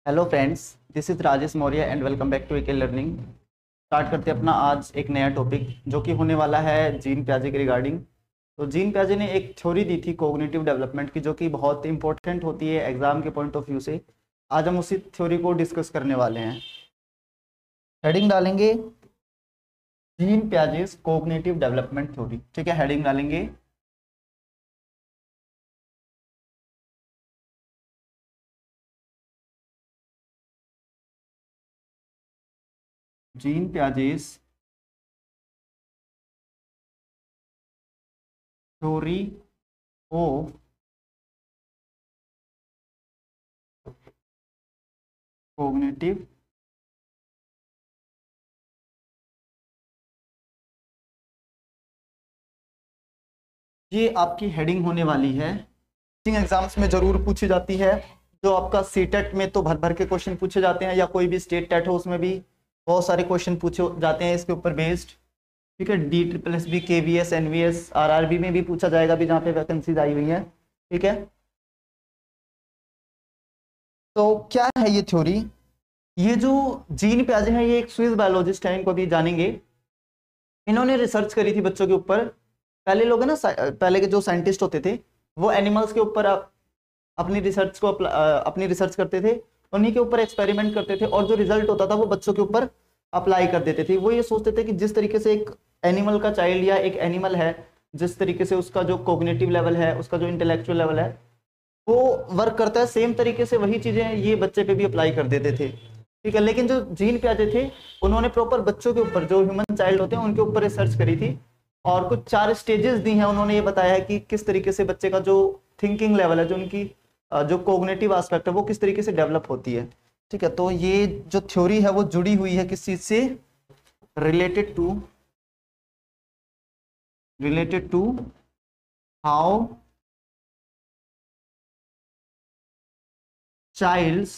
Hello friends, this is Rajesh Maurya and welcome back to AK learning. Start करते हैं अपना आज एक नया टॉपिक जो कि होने वाला है जीन प्याजे के रिगार्डिंग। तो जीन प्याजे ने एक थ्योरी दी थी कोग्निटिव डेवलपमेंट की, जो कि बहुत इंपॉर्टेंट होती है एग्जाम के पॉइंट ऑफ व्यू से। आज हम उसी थ्योरी को डिस्कस करने वाले हैं। हेडिंग डालेंगे gene Piaget's cognitive development theory. ठीक है, हेडिंग डालेंगे gene Piaget's theory of cognitive ये आपकी हेडिंग होने वाली है। एग्जाम्स में जरूर पूछी जाती है। जो आपका सीटेट में तो भर भर के क्वेश्चन पूछे जाते हैं, या कोई भी स्टेट टेट हो उसमें भी बहुत सारे क्वेश्चन पूछे जाते हैं इसके ऊपर बेस्ड। ठीक है, D triple S B, K V S, N V S, R R B में भी पूछा जाएगा भी जहाँ पे वैकेंसीज आई हुई है। ठीक है, तो क्या है ये थ्योरी? ये जो जीन प्याजे हैं, ये एक स्विस बायोलॉजिस्ट है, इनको भी जानेंगे। इन्होंने रिसर्च करी थी बच्चों के ऊपर। पहले लोग है ना, पहले के जो साइंटिस्ट होते थे वो एनिमल्स के ऊपर अपनी रिसर्च करते थे, उन्हीं के ऊपर एक्सपेरिमेंट करते थे, और जो रिजल्ट होता था वो बच्चों के ऊपर अप्लाई कर देते थे। वो ये सोचते थे कि जिस तरीके से एक एनिमल का चाइल्ड या एक एनिमल है, जिस तरीके से उसका जो कोग्निटिव लेवल है, उसका जो इंटेलेक्चुअल लेवल है वो वर्क करता है, सेम तरीके से वही चीजें ये बच्चे पे भी अप्लाई कर देते थे। ठीक है, लेकिन जो जीन प्याजे थे उन्होंने प्रॉपर बच्चों के ऊपर, जो ह्यूमन चाइल्ड होते हैं उनके ऊपर रिसर्च करी थी, और कुछ 4 स्टेजेस दी हैं। उन्होंने ये बताया है कि किस तरीके से बच्चे का जो थिंकिंग लेवल है, जो उनकी जो कोग्निटिव एस्पेक्ट है, वो किस तरीके से डेवलप होती है। ठीक है, तो ये जो थ्योरी है वो जुड़ी हुई है किस चीज से? Related to how child's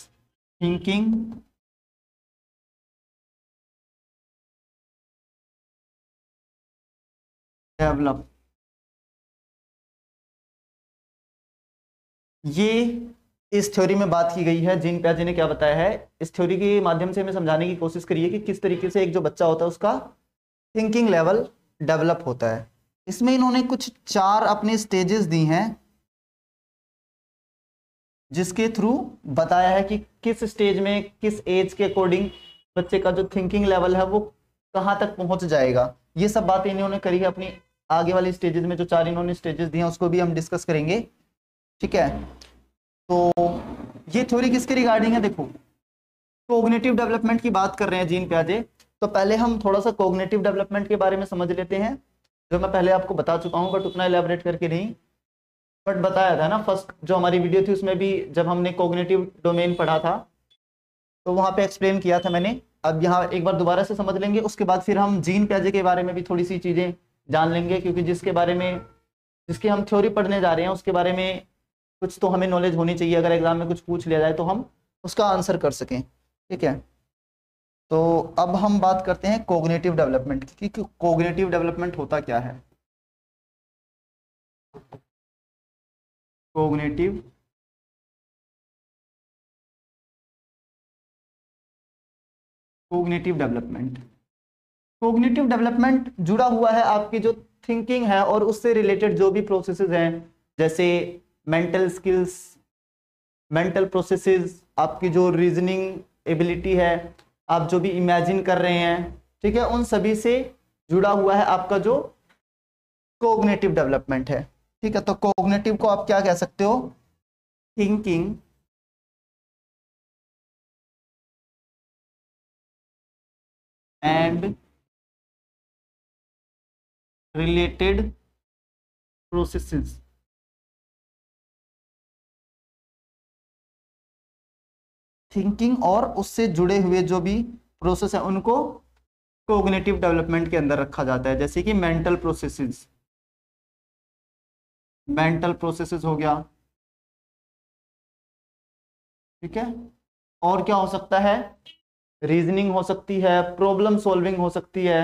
thinking develop. ये इस थ्योरी में बात की गई है। जीन प्याजे ने क्या बताया है, इस थ्योरी के माध्यम से हमें समझाने की कोशिश करिए कि किस तरीके से एक जो बच्चा होता है उसका थिंकिंग लेवल डेवलप होता है। इसमें इन्होंने कुछ 4 अपने स्टेजेस दी हैं, जिसके थ्रू बताया है कि किस स्टेज में, किस एज के अकॉर्डिंग बच्चे का जो थिंकिंग लेवल है वो कहाँ तक पहुंच जाएगा। ये सब बातें इन्होंने करी है अपनी आगे वाली स्टेजेस में। जो 4 इन्होंने स्टेजेस दिए हैं उसको भी हम डिस्कस करेंगे। ठीक है, तो ये थ्योरी किसके रिगार्डिंग है? देखो, कोग्निटिव डेवलपमेंट की बात कर रहे हैं जीन प्याजे। तो पहले हम थोड़ा सा कोग्निटिव डेवलपमेंट के बारे में समझ लेते हैं, जो मैं पहले आपको बता चुका हूं, बट उतना इलेबोरेट करके नहीं। बट बताया था ना, फर्स्ट जो हमारी वीडियो थी उसमें भी जब हमने कोग्निटिव डोमेन पढ़ा था तो वहां पे एक्सप्लेन किया था मैंने। अब यहाँ एक बार दोबारा से समझ लेंगे, उसके बाद फिर हम जीन प्याजे के बारे में भी थोड़ी सी चीजें जान लेंगे, क्योंकि जिसकी हम थ्योरी पढ़ने जा रहे हैं उसके बारे में कुछ तो हमें नॉलेज होनी चाहिए। अगर एग्जाम में कुछ पूछ लिया जाए तो हम उसका आंसर कर सकें। ठीक है, तो अब हम बात करते हैं कोग्निटिव डेवलपमेंट की कि कोग्निटिव डेवलपमेंट होता क्या है। Cognitive cognitive development cognitive development जुड़ा हुआ है आपकी जो थिंकिंग है और उससे रिलेटेड जो भी प्रोसेसेस हैं, जैसे मेंटल स्किल्स, मेंटल प्रोसेसेस, आपकी जो रीजनिंग एबिलिटी है, आप जो भी इमेजिन कर रहे हैं, ठीक है, उन सभी से जुड़ा हुआ है आपका जो कोग्निटिव डेवलपमेंट है। ठीक है, तो कोग्निटिव को आप क्या कह सकते हो? Thinking and related processes. Thinking और उससे जुड़े हुए जो भी प्रोसेस है उनको कोग्निटिव डेवलपमेंट के अंदर रखा जाता है, जैसे कि मेंटल प्रोसेसेस हो गया। ठीक है, और क्या हो सकता है? रीजनिंग हो सकती है, प्रॉब्लम सॉल्विंग हो सकती है।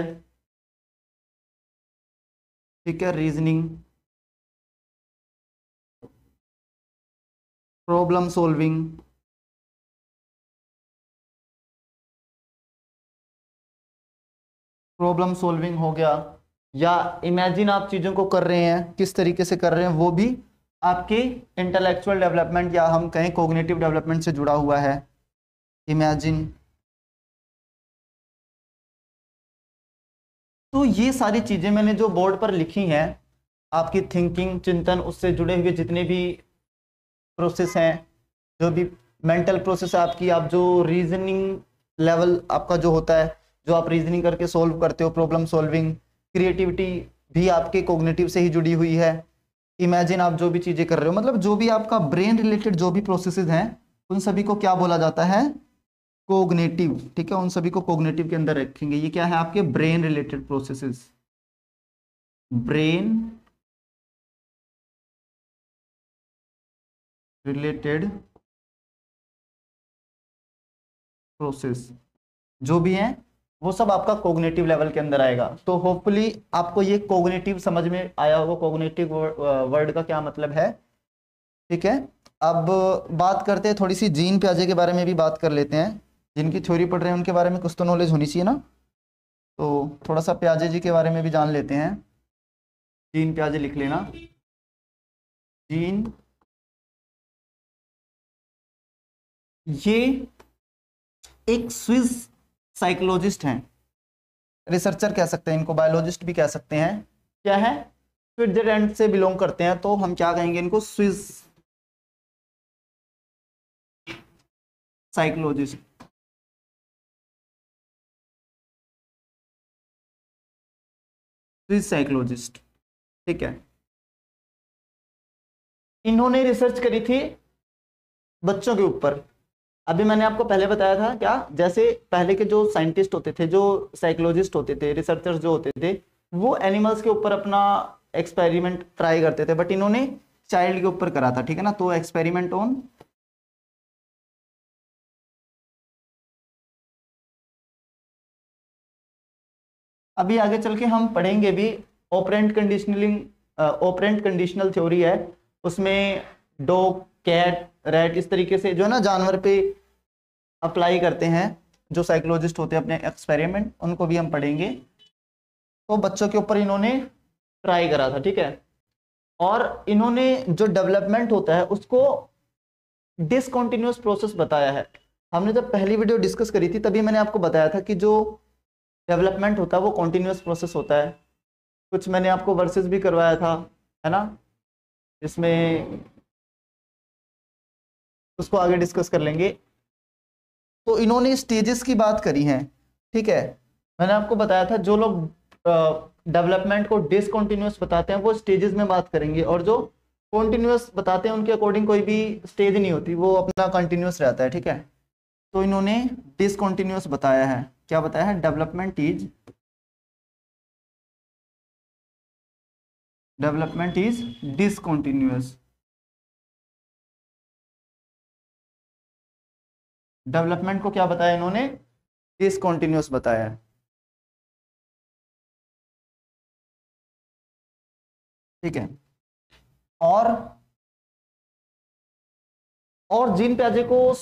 ठीक है, reasoning, problem solving, problem solving हो गया, या इमेजिन आप चीज़ों को कर रहे हैं, किस तरीके से कर रहे हैं, वो भी आपके इंटेलेक्चुअल डेवलपमेंट या हम कहें कोग्निटिव डेवलपमेंट से जुड़ा हुआ है। इमेजिन, तो ये सारी चीज़ें मैंने जो बोर्ड पर लिखी हैं, आपकी थिंकिंग, चिंतन, उससे जुड़े हुए जितने भी प्रोसेस हैं, जो भी मेंटल प्रोसेस है आपकी, आप जो रीजनिंग लेवल आपका जो होता है, जो आप रीजनिंग करके सोल्व करते हो, प्रॉब्लम सॉल्विंग, क्रिएटिविटी भी आपके कोग्निटिव से ही जुड़ी हुई है। इमेजिन आप जो भी चीज़ें कर रहे हो, मतलब जो भी आपका ब्रेन रिलेटेड जो भी प्रोसेसेस हैं, उन सभी को क्या बोला जाता है, कोग्निटिव। ठीक है, उन सभी को कोग्निटिव के अंदर रखेंगे। ये क्या है, आपके brain related processes, brain related process जो भी है, वो सब आपका कोग्निटिव लेवल के अंदर आएगा। तो होपफुली आपको ये कोग्निटिव समझ में आया होगा, कोग्निटिव वर्ड का क्या मतलब है। ठीक है, अब बात करते हैं थोड़ी सी जीन पियाजे के बारे में भी बात कर लेते हैं। जिनकी थ्योरी पढ़ रहे हैं उनके बारे में कुछ तो नॉलेज होनी चाहिए ना, तो थोड़ा सा पियाजे जी के बारे में भी जान लेते हैं। जीन पियाजे लिख लेना, जीन, ये एक स्विस साइकोलॉजिस्ट हैं, रिसर्चर कह सकते हैं इनको, बायोलॉजिस्ट भी कह सकते हैं। क्या है, स्विट्जरलैंड से बिलोंग करते हैं, तो हम क्या कहेंगे इनको, स्विस साइकोलॉजिस्ट। स्विस साइकोलॉजिस्ट, ठीक है। इन्होंने रिसर्च करी थी बच्चों के ऊपर। अभी मैंने आपको पहले बताया था क्या, जैसे पहले के जो साइंटिस्ट होते थे, जो साइकोलॉजिस्ट होते थे, रिसर्चर्स जो होते थे, वो एनिमल्स के ऊपर अपना एक्सपेरिमेंट ट्राई करते थे, बट इन्होंने चाइल्ड के ऊपर करा था। ठीक है ना, तो एक्सपेरिमेंट ऑन अभी आगे चल के हम पढ़ेंगे भी। Operant conditioning, operant conditional theory है, उसमें डॉग, कैट, रैट, इस तरीके से जो है ना जानवर पे अप्लाई करते हैं जो साइकोलॉजिस्ट होते हैं अपने एक्सपेरिमेंट, उनको भी हम पढ़ेंगे। तो बच्चों के ऊपर इन्होंने ट्राई करा था। ठीक है, और इन्होंने जो डेवलपमेंट होता है उसको डिसकंटिन्यूअस प्रोसेस बताया है। हमने जब पहली वीडियो डिस्कस करी थी तभी मैंने आपको बताया था कि जो डेवलपमेंट होता है वो कॉन्टिन्यूअस प्रोसेस होता है। कुछ मैंने आपको वर्सेस भी करवाया था, है ना, इसमें उसको आगे डिस्कस कर लेंगे। तो इन्होंने स्टेजेस की बात करी है। ठीक है, मैंने आपको बताया था जो लोग डेवलपमेंट को डिसकंटिन्यूअस बताते हैं वो स्टेजेस में बात करेंगे, और जो कॉन्टिन्यूअस बताते हैं उनके अकॉर्डिंग कोई भी स्टेज नहीं होती, वो अपना कंटिन्यूअस रहता है। ठीक है, तो इन्होंने डिसकंटिन्यूअस बताया है। क्या बताया है, डेवलपमेंट इज डिसकंटिन्यूअस। डेवलपमेंट को क्या बताया इन्होंने, डिसकंटिन्यूअस बताया है। ठीक है, और जीन पियाजे को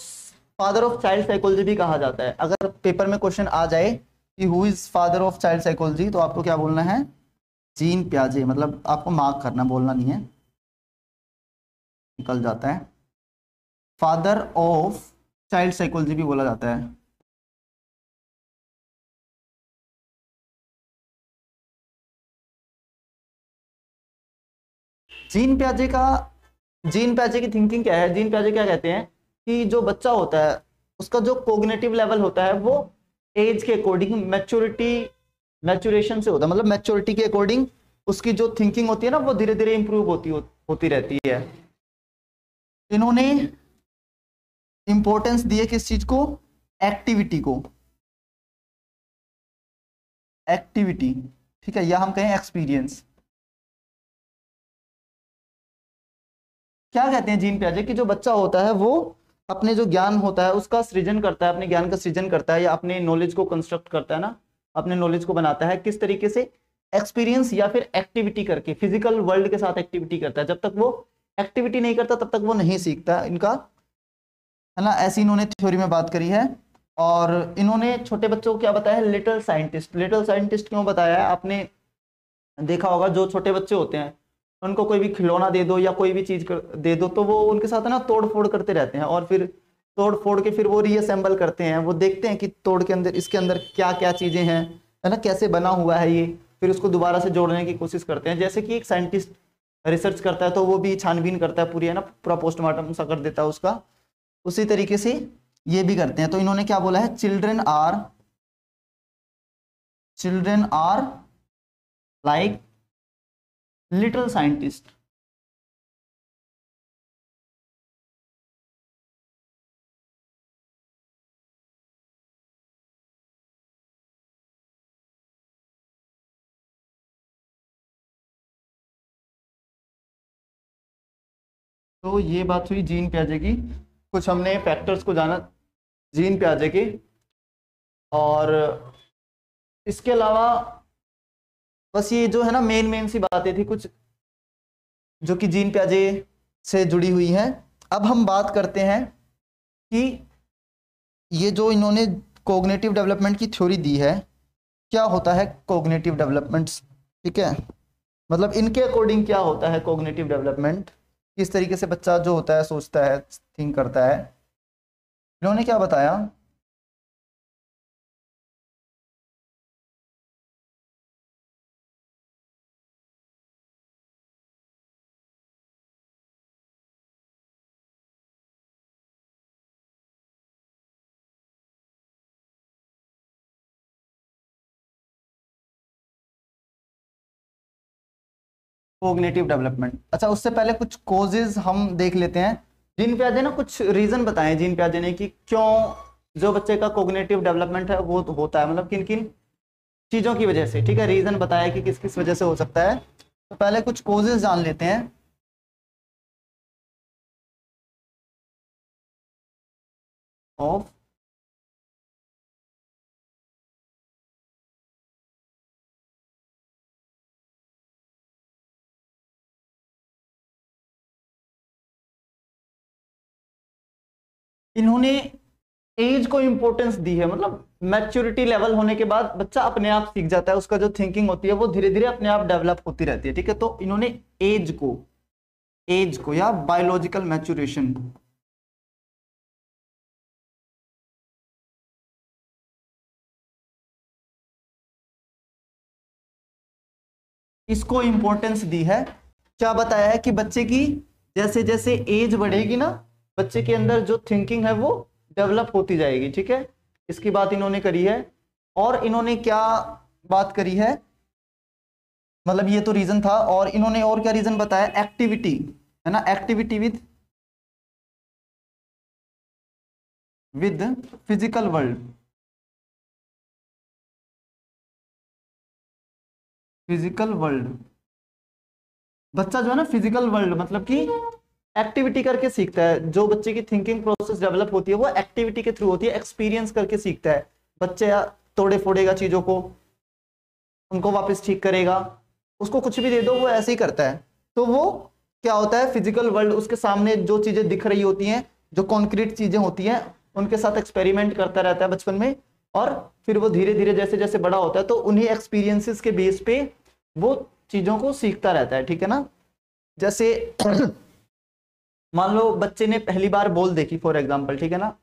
फादर ऑफ चाइल्ड साइकोलॉजी भी कहा जाता है। अगर पेपर में क्वेश्चन आ जाए कि who is father of child psychology, तो आपको क्या बोलना है, जीन पियाजे, मतलब आपको मार्क करना, बोलना नहीं है, निकल जाता है। फादर ऑफ चाइल्ड साइकोलॉजी भी बोला जाता है। जीन पियाजे की थिंकिंग क्या है, जीन पियाजे क्या कहते हैं कि जो बच्चा होता है उसका जो कोग्निटिव लेवल होता है वो एज के अकॉर्डिंग मैच्योरेशन से होता है, मतलब मैच्योरिटी के अकॉर्डिंग उसकी जो थिंकिंग होती है ना वो धीरे धीरे इंप्रूव होती रहती है। इन्होंने इंपॉर्टेंस दी है किस चीज को, एक्टिविटी को, एक्टिविटी। ठीक है, या हम कहें एक्सपीरियंस। क्या कहते हैं जीन पियाजे कि जो बच्चा होता है वो अपने जो ज्ञान होता है उसका सृजन करता है, अपने ज्ञान का सृजन करता है, या अपने नॉलेज को कंस्ट्रक्ट करता है ना, अपने नॉलेज को बनाता है किस तरीके से, एक्सपीरियंस या फिर एक्टिविटी करके, फिजिकल वर्ल्ड के साथ एक्टिविटी करता है। जब तक वो एक्टिविटी नहीं करता तब तक वो नहीं सीखता, इनका है ना, ऐसी इन्होंने थ्योरी में बात करी है। और इन्होंने छोटे बच्चों को क्या बताया है, लिटिल साइंटिस्ट। लिटिल साइंटिस्ट क्यों बताया है, आपने देखा होगा जो छोटे बच्चे होते हैं उनको कोई भी खिलौना दे दो या कोई भी चीज दे दो तो वो उनके साथ है ना तोड़ फोड़ करते रहते हैं, और फिर तोड़ फोड़ के फिर वो रीअसेंबल करते हैं, वो देखते हैं कि तोड़ के अंदर इसके अंदर क्या क्या चीजें हैं, है ना, कैसे बना हुआ है ये, फिर उसको दोबारा से जोड़ने की कोशिश करते हैं। जैसे कि एक साइंटिस्ट रिसर्च करता है तो वो भी छानबीन करता है पूरी, है ना, पूरा पोस्टमार्टम सा कर देता है उसका, उसी तरीके से ये भी करते हैं। तो इन्होंने क्या बोला है, children are like little scientist. तो ये बात हुई जीन पियाजे की, कुछ हमने फैक्टर्स को जाना जीन पियाजे के। और इसके अलावा बस ये जो है ना मेन मेन सी बातें थी कुछ जो कि जीन पियाजे से जुड़ी हुई हैं। अब हम बात करते हैं कि ये जो इन्होंने कोग्निटिव डेवलपमेंट की थ्योरी दी है, क्या होता है कोग्निटिव डेवलपमेंट्स, ठीक है, मतलब इनके अकॉर्डिंग क्या होता है कोग्निटिव डेवलपमेंट, किस तरीके से बच्चा जो होता है सोचता है, थिंक करता है। इन्होंने क्या बताया, कोग्निटिव डेवलपमेंट। अच्छा, उससे पहले कुछ कोजेज हम देख लेते हैं। जीन पियाजे ने कुछ रीजन बताए, जीन पियाजे ने, कि क्यों जो बच्चे का कोग्निटिव डेवलपमेंट है वो होता है, मतलब किन किन चीजों की वजह से, ठीक है, रीजन बताया कि किस किस वजह से हो सकता है। तो पहले कुछ कोजेज जान लेते हैं। ऑफ इन्होंने एज को इंपॉर्टेंस दी है, मतलब मैच्योरिटी लेवल होने के बाद बच्चा अपने आप सीख जाता है, उसका जो थिंकिंग होती है वो धीरे धीरे अपने आप डेवलप होती रहती है, ठीक है। तो इन्होंने एज को या बायोलॉजिकल मैच्योरेशन, इसको इंपॉर्टेंस दी है। क्या बताया है कि बच्चे की जैसे जैसे एज बढ़ेगी ना, बच्चे के अंदर जो थिंकिंग है वो डेवलप होती जाएगी, ठीक है, इसकी बात इन्होंने करी है। और इन्होंने क्या बात करी है, मतलब ये तो रीजन था, और इन्होंने और क्या रीजन बताया, एक्टिविटी, है ना, activity with physical world, physical world, बच्चा जो है ना फिजिकल वर्ल्ड मतलब कि एक्टिविटी करके सीखता है। जो बच्चे की थिंकिंग प्रोसेस डेवलप होती है वो एक्टिविटी के थ्रू होती है, एक्सपीरियंस करके सीखता है। बच्चे तोड़े फोड़ेगा चीजों को, उनको वापस ठीक करेगा, उसको कुछ भी दे दो वो ऐसे ही करता है। तो वो क्या होता है, फिजिकल वर्ल्ड, उसके सामने जो चीजें दिख रही होती हैं, जो कॉन्क्रीट चीजें होती हैं, उनके साथ एक्सपेरिमेंट करता रहता है बचपन में, और फिर वो धीरे धीरे जैसे जैसे बड़ा होता है तो उन्हीं एक्सपीरियंसेस के बेस पे वो चीजों को सीखता रहता है, ठीक है ना। जैसे मान लो बच्चे ने पहली बार बॉल देखी फॉर एग्जांपल, ठीक है ना,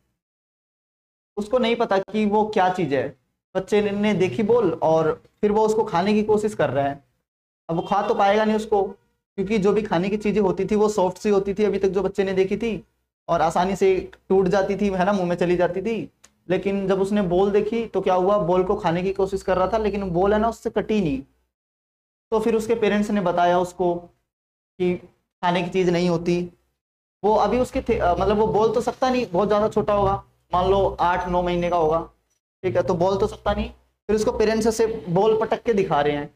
उसको नहीं पता कि वो क्या चीज है, बच्चे ने देखी बॉल और फिर वो उसको खाने की कोशिश कर रहा है। अब वो खा तो पाएगा नहीं उसको, क्योंकि जो भी खाने की चीजें होती थी वो सॉफ्ट सी होती थी अभी तक जो बच्चे ने देखी थी, और आसानी से टूट जाती थी, है ना, मुंह में चली जाती थी। लेकिन जब उसने बॉल देखी तो क्या हुआ, बॉल को खाने की कोशिश कर रहा था लेकिन बॉल है ना उससे कटी नहीं। तो फिर उसके पेरेंट्स ने बताया उसको कि खाने की चीज नहीं होती। वो अभी उसके मतलब वो बोल तो सकता नहीं, बहुत ज्यादा छोटा होगा, मान लो 8-9 महीने का होगा, ठीक है, तो बोल तो सकता नहीं। फिर उसको पेरेंट्स से बॉल पटक के दिखा रहे हैं,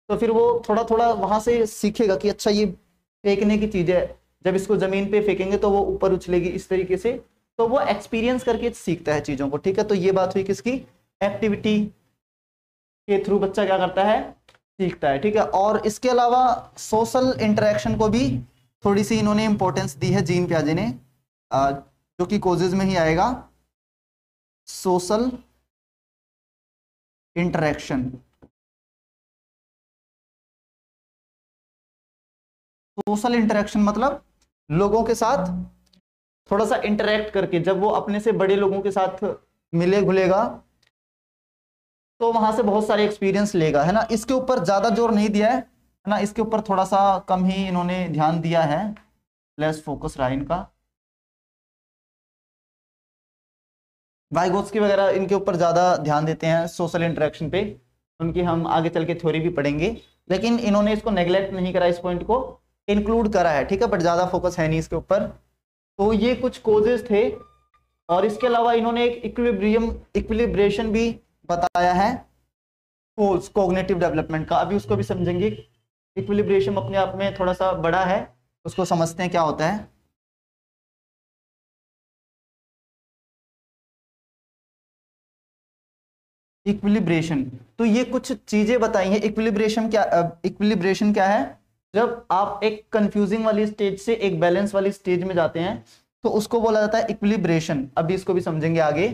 तो फिर वो थोड़ा थोड़ा वहां से सीखेगा कि अच्छा ये फेंकने की चीज है, जब इसको जमीन पे फेंकेंगे तो वो ऊपर उछलेगी, इस तरीके से। तो वो एक्सपीरियंस करके सीखता है चीजों को, ठीक है। तो ये बात हुई किसकी, एक्टिविटी के थ्रू बच्चा क्या करता है, सीखता है, ठीक है। और इसके अलावा सोशल इंटरेक्शन को भी थोड़ी सी इन्होंने इंपॉर्टेंस दी है जीन पियाजे ने, जो कि कोजेज में ही आएगा। Social interaction. सोशल इंटरेक्शन मतलब लोगों के साथ थोड़ा सा इंटरेक्ट करके, जब वो अपने से बड़े लोगों के साथ मिले घुलेगा तो वहां से बहुत सारे एक्सपीरियंस लेगा, है ना। इसके ऊपर ज्यादा जोर नहीं दिया है ना, इसके ऊपर थोड़ा सा कम ही इन्होंने ध्यान दिया है, लेस फोकस रहा इनका। वाइगोत्स्की वगैरह इनके ऊपर ज्यादा ध्यान देते हैं सोशल इंटरेक्शन पे, उनकी हम आगे चल के थ्योरी भी पढ़ेंगे, लेकिन इन्होंने इसको नेग्लेक्ट नहीं करा, इस पॉइंट को इंक्लूड करा है, ठीक है, बट ज्यादा फोकस है नहीं इसके ऊपर। तो ये कुछ कोजेस थे, और इसके अलावा इन्होंने एक इक्विलिब्रेशन भी बताया है पोल्स कॉग्निटिव डेवलपमेंट का, अभी उसको भी समझेंगे। इक्विलिब्रेशन अपने आप में थोड़ा सा बड़ा है, उसको समझते हैं क्या होता है। इक्विलिब्रेशन, तो ये कुछ चीजें बताई हैं। इक्विलिब्रेशन क्या है? जब आप एक कंफ्यूजिंग वाली स्टेज से एक बैलेंस वाली स्टेज में जाते हैं तो उसको बोला जाता है इक्विलिब्रेशन, अभी इसको भी समझेंगे आगे।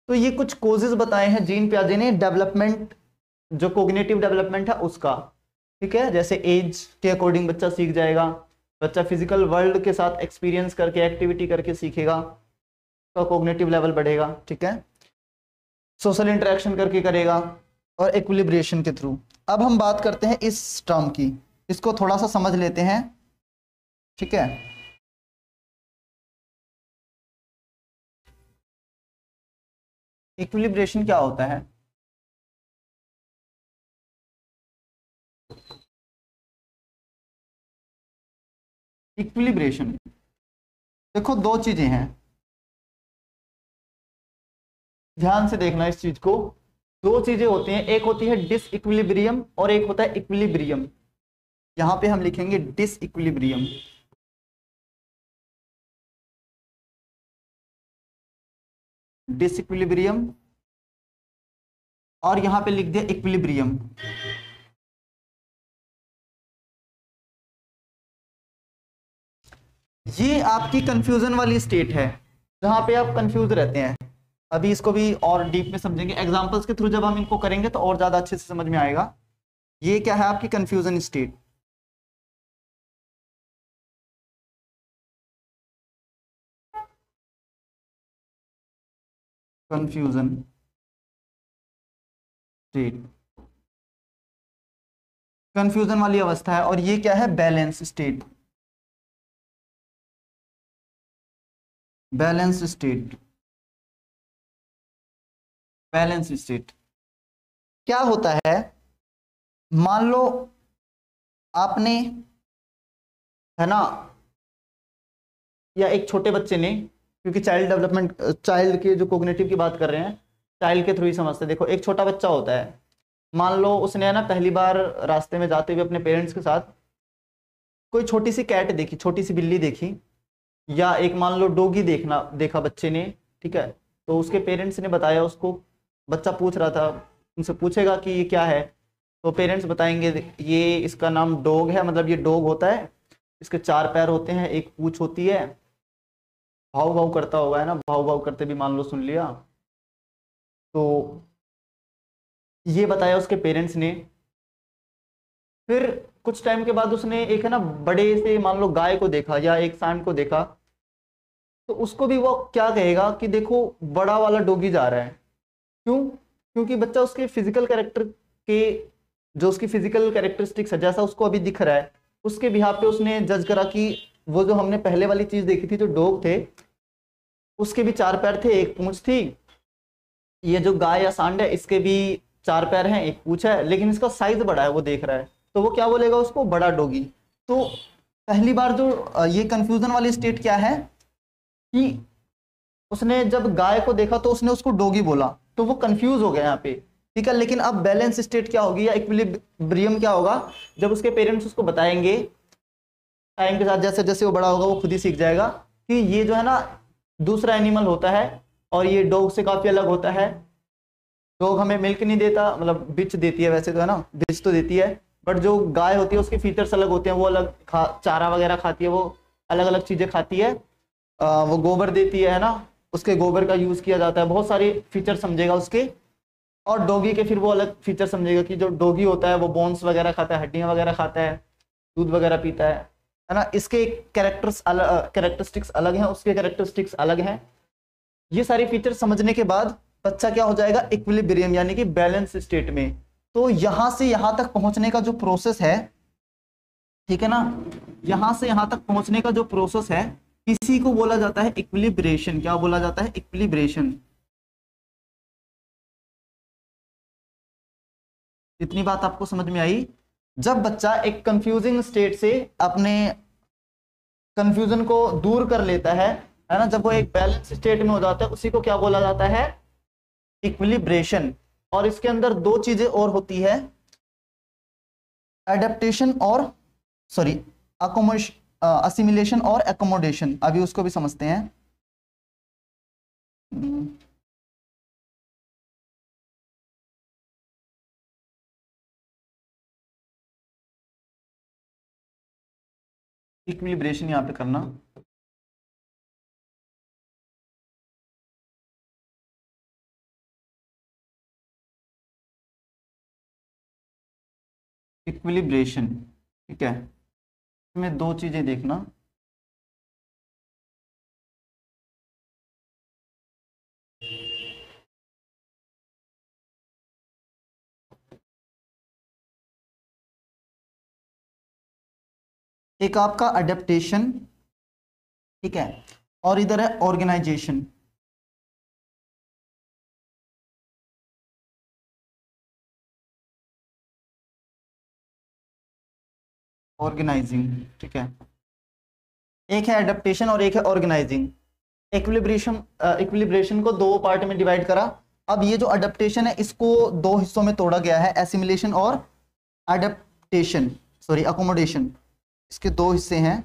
तो ये कुछ कोजेस बताए हैं जीन पियाजे ने डेवलपमेंट, जो कोग्निटिव डेवलपमेंट है उसका, ठीक है। जैसे एज के अकॉर्डिंग बच्चा सीख जाएगा, बच्चा फिजिकल वर्ल्ड के साथ एक्सपीरियंस करके एक्टिविटी करके सीखेगा तो कोग्निटिव लेवल बढ़ेगा, ठीक है। सोशल इंटरेक्शन करके करेगा, और इक्विलिब्रेशन के थ्रू। अब हम बात करते हैं इस टर्म की, इसको थोड़ा सा समझ लेते हैं, ठीक है। इक्विलिब्रेशन क्या होता है? इक्विलिब्रेशन देखो, दो चीजें हैं, ध्यान से देखना इस चीज को। दो चीजें होती हैं, एक होती है डिसइक्विलिब्रियम और एक होता है इक्विलिब्रियम। यहां पे हम लिखेंगे डिसइक्विलिब्रियम, डिसइक्विलिब्रियम, और यहां पे लिख दिया इक्विलिब्रियम। ये आपकी कंफ्यूजन वाली स्टेट है जहां पे आप कंफ्यूज रहते हैं। अभी इसको भी और डीप में समझेंगे एग्जांपल्स के थ्रू, जब हम इनको करेंगे तो और ज्यादा अच्छे से समझ में आएगा। ये क्या है? आपकी confusion state. Confusion state confusion वाली अवस्था है, और ये क्या है? Balance state. Balance state, balance state क्या होता है? मान लो आपने, है ना, या एक छोटे बच्चे ने, क्योंकि चाइल्ड डेवलपमेंट, चाइल्ड के जो कोग्निटिव की बात कर रहे हैं, चाइल्ड के थ्रू ही समझते हैं। देखो, एक छोटा बच्चा होता है, मान लो उसने, है ना, पहली बार रास्ते में जाते हुए अपने पेरेंट्स के साथ कोई छोटी सी कैट देखी, छोटी सी बिल्ली देखी, या एक मान लो डॉगी देखा बच्चे ने, ठीक है। तो उसके पेरेंट्स ने बताया उसको, बच्चा पूछ रहा था, उनसे पूछेगा कि ये क्या है, तो पेरेंट्स बताएंगे ये इसका नाम डॉग है, मतलब ये डॉग होता है, इसके 4 पैर होते हैं, एक पूंछ होती है, भाव भाव करता होगा, है ना, भाव भाव करते भी मान लो सुन लिया। तो ये बताया उसके पेरेंट्स ने। फिर कुछ टाइम के बाद उसने एक, है ना, बड़े से मान लो गाय को देखा या एक सांड को देखा, तो उसको भी वो क्या कहेगा कि देखो बड़ा वाला डॉगी जा रहा है। क्यों? क्योंकि बच्चा उसके फिजिकल कैरेक्टर के, जो उसकी फिजिकल कैरेक्टरिस्टिक्स है, जैसा उसको अभी दिख रहा है, उसके बिहाफ पे उसने जज करा कि वो जो हमने पहले वाली चीज देखी थी, जो डॉग थे, उसके भी 4 पैर थे, एक पूंछ थी। ये जो गाय या सांड है, इसके भी 4 पैर हैं, एक पूंछ है, लेकिन इसका साइज बड़ा है, वो देख रहा है, तो वो क्या बोलेगा उसको? बड़ा डॉगी। तो पहली बार जो ये कंफ्यूजन वाली स्टेट क्या है कि उसने जब गाय को देखा तो उसने उसको डॉगी बोला, तो वो कंफ्यूज हो गया यहाँ पे, ठीक है। लेकिन अब बैलेंस स्टेट क्या होगी, या इक्विलिब्रियम क्या होगा? जब उसके पेरेंट्स उसको बताएंगे, टाइम के साथ जैसे जैसे वो बड़ा होगा वो खुद ही सीख जाएगा कि ये जो है ना दूसरा एनिमल होता है, और ये डॉग से काफी अलग होता है। डॉग हमें मिल्क नहीं देता, मतलब बिच देती है वैसे तो, है ना, बिच तो देती है, बट जो गाय होती है उसके फीचर्स अलग होते हैं, वो अलग चारा वगैरह खाती है, वो अलग अलग चीजें खाती है, वो गोबर देती है ना, उसके गोबर का यूज किया जाता है, बहुत सारे फीचर समझेगा उसके। और डॉगी के फिर वो अलग फीचर समझेगा कि जो डॉगी होता है वो बोन्स वगैरह खाता है, हड्डियां वगैरह खाता है, दूध वगैरह पीता है ना। इसके कैरेक्टरिस्टिक्स अलग हैं, उसके कैरेक्टरिस्टिक्स अलग हैं। ये सारे फीचर समझने के बाद बच्चा क्या हो जाएगा, इक्विलिब्रियम यानी कि बैलेंस स्टेट में। तो यहां से यहां तक पहुंचने का जो प्रोसेस है, ठीक है ना, यहां से यहां तक पहुंचने का जो प्रोसेस है, इसी को बोला जाता है इक्विलिब्रेशन। क्या बोला जाता है? इक्विलिब्रेशन। इतनी बात आपको समझ में आई? जब बच्चा एक कंफ्यूजिंग स्टेट से अपने कंफ्यूजन को दूर कर लेता है ना, जब वो एक बैलेंस स्टेट में हो जाता है, उसी को क्या बोला जाता है? इक्विलिब्रेशन। और इसके अंदर दो चीजें और होती है, एडेप्टेशन और सॉरी असिमिलेशन और एकोमोडेशन। अभी उसको भी समझते हैं। इक्विलिब्रेशन यहां पे करना। इक्विलिब्रेशन, ठीक है, इसमें दो चीजें देखना। एक आपका अडेप्टेशन, ठीक है, और इधर है ऑर्गेनाइजेशन। ऑर्गेनाइजिंग, ठीक है, एक है अडेप्टेशन और एक है ऑर्गेनाइजिंग। इक्विलिब्रेशन को दो पार्ट में डिवाइड करा। अब ये जो अडेप्टेशन है इसको दो हिस्सों में तोड़ा गया है, एसिमिलेशन और अडेप्टेशन, सॉरी अकोमोडेशन। इसके दो हिस्से हैं,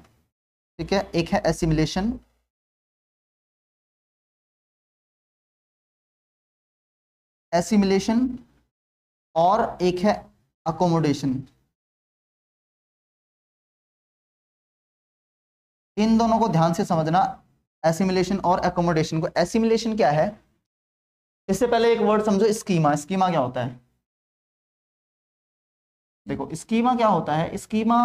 ठीक है, एक है एसिमिलेशन, एसिमिलेशन और एक है अकोमोडेशन। इन दोनों को ध्यान से समझना, एसिमिलेशन और एकोमोडेशन को। एसिमिलेशन क्या है? इससे पहले एक वर्ड समझो, स्कीमा। स्कीमा क्या होता है? देखो स्कीमा क्या होता है, स्कीमा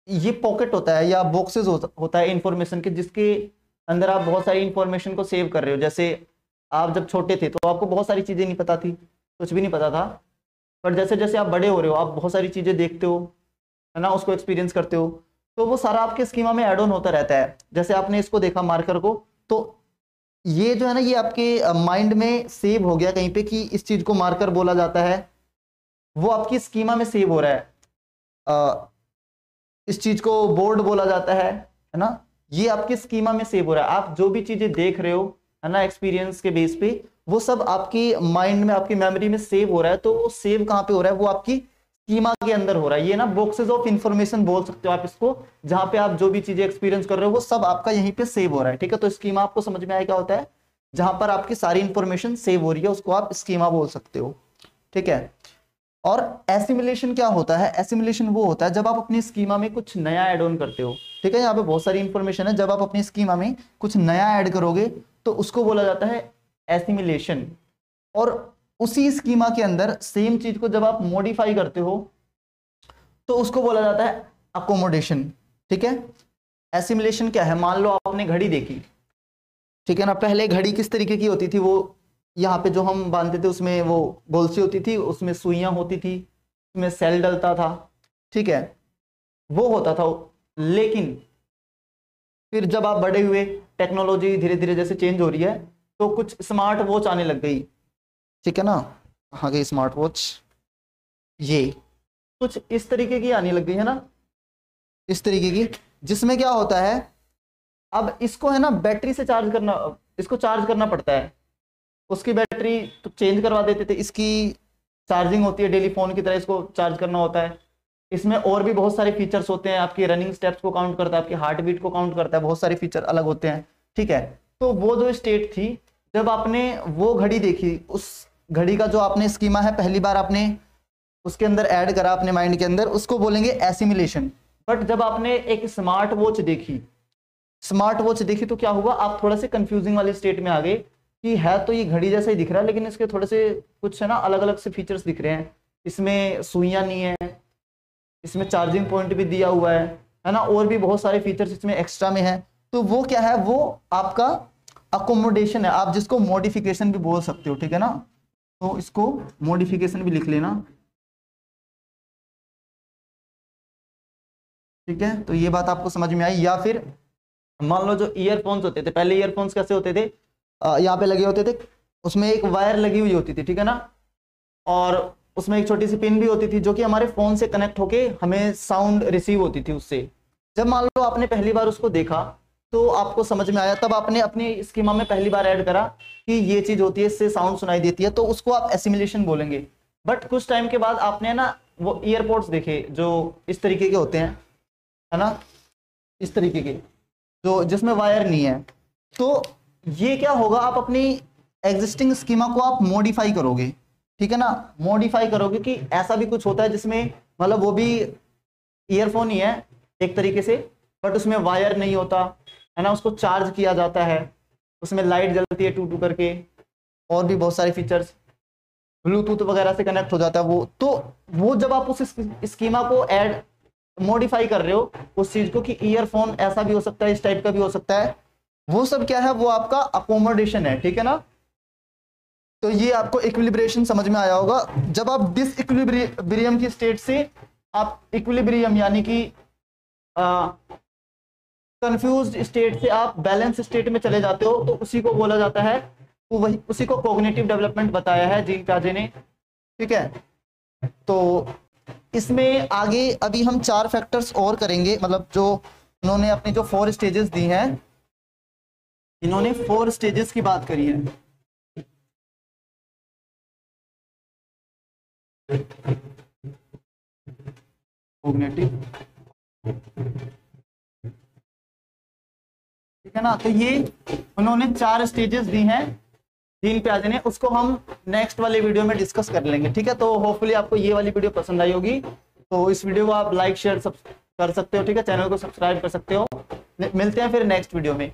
ये पॉकेट होता है या बॉक्सेस होता है इंफॉर्मेशन के, जिसके अंदर आप बहुत सारी इंफॉर्मेशन को सेव कर रहे हो। जैसे आप जब छोटे थे तो आपको बहुत सारी चीजें नहीं पता थी, कुछ भी नहीं पता था, पर जैसे जैसे आप बड़े हो रहे हो आप बहुत सारी चीजें देखते हो, है ना, उसको एक्सपीरियंस करते हो, तो वो सारा आपके स्कीमा में ऐड ऑन होता रहता है। जैसे आपने इसको देखा मार्कर को, तो ये जो है ना, ये आपके माइंड में सेव हो गया कहीं पे कि इस चीज को मार्कर बोला जाता है, वो आपकी स्कीमा में सेव हो रहा है। इस चीज को बोर्ड बोला जाता है ना, ये आपके स्कीमा में सेव हो रहा है। आप जो भी चीजें देख रहे हो, है ना, एक्सपीरियंस के बेस पे, वो सब आपकी माइंड में, आपकी मेमोरी में सेव हो रहा है। तो वो सेव कहाँ पे हो रहा है? वो आपकी स्कीमा के अंदर हो रहा है। ये ना बॉक्सेस ऑफ इंफॉर्मेशन बोल सकते हो आप इसको, जहां पे आप जो भी चीजें एक्सपीरियंस कर रहे हो वो सब आपका यहीं पे सेव हो रहा है, ठीक है। तो स्कीमा आपको समझ में आया क्या होता है? जहां पर आपकी सारी इंफॉर्मेशन सेव हो रही है उसको आप स्कीमा बोल सकते हो, ठीक है। और एसिमिलेशन क्या होता है? एसिमिलेशन वो होता है जब आप अपनी स्कीमा में कुछ नया ऐड ऑन करते हो, ठीक है। यहाँ पे बहुत सारी इंफॉर्मेशन है, जब आप अपनी स्कीमा में कुछ नया ऐड करोगे तो उसको बोला जाता है एसिमिलेशन। और उसी स्कीमा के अंदर सेम चीज को जब आप मॉडिफाई करते हो तो उसको बोला जाता है अकोमोडेशन, ठीक है। एसिमिलेशन क्या है? मान लो आपने घड़ी देखी, ठीक है ना। पहले घड़ी किस तरीके की होती थी? वो यहाँ पे जो हम बांधते थे उसमें वो गोल सी होती थी, उसमें सुइयां होती थी, उसमें सेल डलता था, ठीक है, वो होता था। लेकिन फिर जब आप बड़े हुए, टेक्नोलॉजी धीरे धीरे जैसे चेंज हो रही है, तो कुछ स्मार्ट वॉच आने लग गई, ठीक है ना। आ गई स्मार्ट वॉच, ये कुछ इस तरीके की आने लग गई है ना, इस तरीके की, जिसमें क्या होता है, अब इसको है ना बैटरी से चार्ज करना, इसको चार्ज करना पड़ता है। उसकी बैटरी तो चेंज करवा देते थे, इसकी चार्जिंग होती है डेली फोन की तरह, इसको चार्ज करना होता है। इसमें और भी बहुत सारे फीचर्स होते हैं, आपकी रनिंग स्टेप्स को काउंट करता है, आपकी हार्ट बीट को काउंट करता है, बहुत सारे फीचर अलग होते हैं, ठीक है। तो वो जो स्टेट थी जब आपने वो घड़ी देखी, उस घड़ी का जो आपने स्कीमा है पहली बार आपने उसके अंदर ऐड करा अपने माइंड के अंदर, उसको बोलेंगे एसिमिलेशन। बट जब आपने एक स्मार्ट वॉच देखी, स्मार्ट वॉच देखी तो क्या हुआ, आप थोड़ा से कंफ्यूजिंग वाले स्टेट में आ गए कि है तो ये घड़ी जैसा ही दिख रहा है, लेकिन इसके थोड़े से कुछ है ना अलग अलग से फीचर्स दिख रहे हैं। इसमें सुइयां नहीं है, इसमें चार्जिंग पॉइंट भी दिया हुआ है ना, और भी बहुत सारे फीचर्स इसमें एक्स्ट्रा में है। तो वो क्या है, वो आपका अकोमोडेशन है, आप जिसको मॉडिफिकेशन भी बोल सकते हो, ठीक है ना, तो इसको मॉडिफिकेशन भी लिख लेना, ठीक है। तो ये बात आपको समझ में आई। या फिर मान लो जो ईयरफोन्स होते थे, पहले ईयरफोन्स कैसे होते थे, यहाँ पे लगे होते थे, उसमें एक वायर लगी हुई होती थी, ठीक है ना, और उसमें एक छोटी सी पिन भी होती थी जो कि हमारे फोन से कनेक्ट होके हमें साउंड रिसीव होती थी उससे। जब मान लो आपने पहली बार उसको देखा तो आपको समझ में आया, तब आपने अपनी स्कीमा में पहली बार ऐड करा कि ये चीज होती है, इससे साउंड सुनाई देती है, तो उसको आप एसिमिलेशन बोलेंगे। बट कुछ टाइम के बाद आपने ना वो ईयरपोड्स देखे जो इस तरीके के होते हैं, है ना, इस तरीके के, जो जिसमें वायर नहीं है। तो ये क्या होगा, आप अपनी एग्जिस्टिंग स्कीमा को आप मॉडिफाई करोगे, ठीक है ना, मॉडिफाई करोगे कि ऐसा भी कुछ होता है जिसमें मतलब वो भी ईयरफोन ही है एक तरीके से, बट उसमें वायर नहीं होता है ना, उसको चार्ज किया जाता है, उसमें लाइट जलती है टू टू करके, और भी बहुत सारे फीचर्स, ब्लूटूथ वगैरह से कनेक्ट हो जाता है वो। तो वो जब आप उस स्कीमा को ऐड मॉडिफाई कर रहे हो उस चीज को कि ईयरफोन ऐसा भी हो सकता है, इस टाइप का भी हो सकता है, वो सब क्या है, वो आपका अकोमोडेशन है, ठीक है ना। तो ये आपको इक्विलिब्रेशन समझ में आया होगा। जब आप डिसइक्विलिब्रियम की स्टेट से आप इक्विलिब्रियम यानी कि कंफ्यूज्ड स्टेट से आप बैलेंस स्टेट में चले जाते हो, तो उसी को बोला जाता है, तो वही उसी को कॉग्निटिव डेवलपमेंट बताया है जीन पियाजे ने, ठीक है। तो इसमें आगे अभी हम 4 फैक्टर्स और करेंगे, मतलब जो उन्होंने अपनी जो 4 स्टेजेस दी हैं, इन्होंने 4 स्टेजेस की बात करी है। कॉग्निटिव, ठीक है ना। तो ये उन्होंने 4 स्टेजेस दी हैं जीन पियाजे ने, उसको हम नेक्स्ट वाले वीडियो में डिस्कस कर लेंगे, ठीक है। तो होपफुली आपको ये वाली वीडियो पसंद आई होगी, तो इस वीडियो को आप लाइक शेयर कर सकते हो, ठीक है, चैनल को सब्सक्राइब कर सकते हो। मिलते हैं फिर नेक्स्ट वीडियो में।